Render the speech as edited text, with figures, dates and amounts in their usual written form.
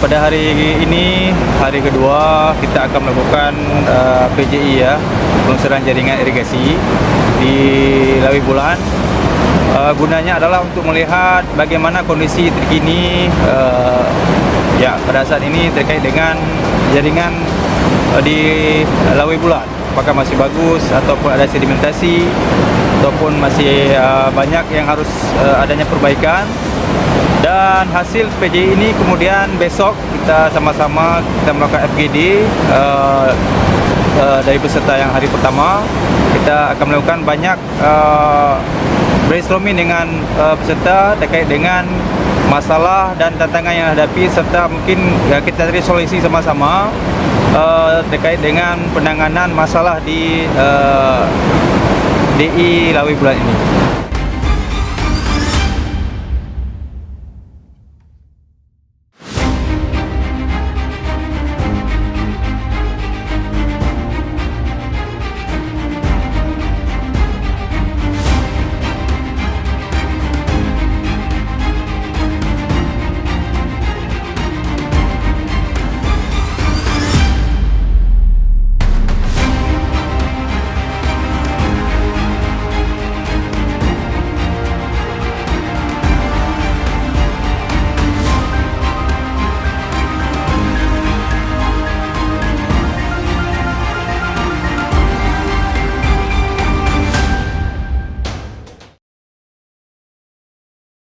pada hari ini, hari kedua, kita akan melakukan PJI ya, peluncuran jaringan irigasi di Lawi Bulan. Gunanya adalah untuk melihat bagaimana kondisi terkini ya pada saat ini terkait dengan jaringan di Lawi Bulan. Apakah masih bagus ataupun ada sedimentasi ataupun masih banyak yang harus adanya perbaikan. Dan hasil PJI ini kemudian besok kita sama-sama kita melakukan FGD dari peserta yang hari pertama. Kita akan melakukan banyak brainstorming dengan peserta terkait dengan masalah dan tantangan yang hadapi, serta mungkin kita cari solusi sama-sama terkait dengan penanganan masalah di DI Lawi Bulan ini.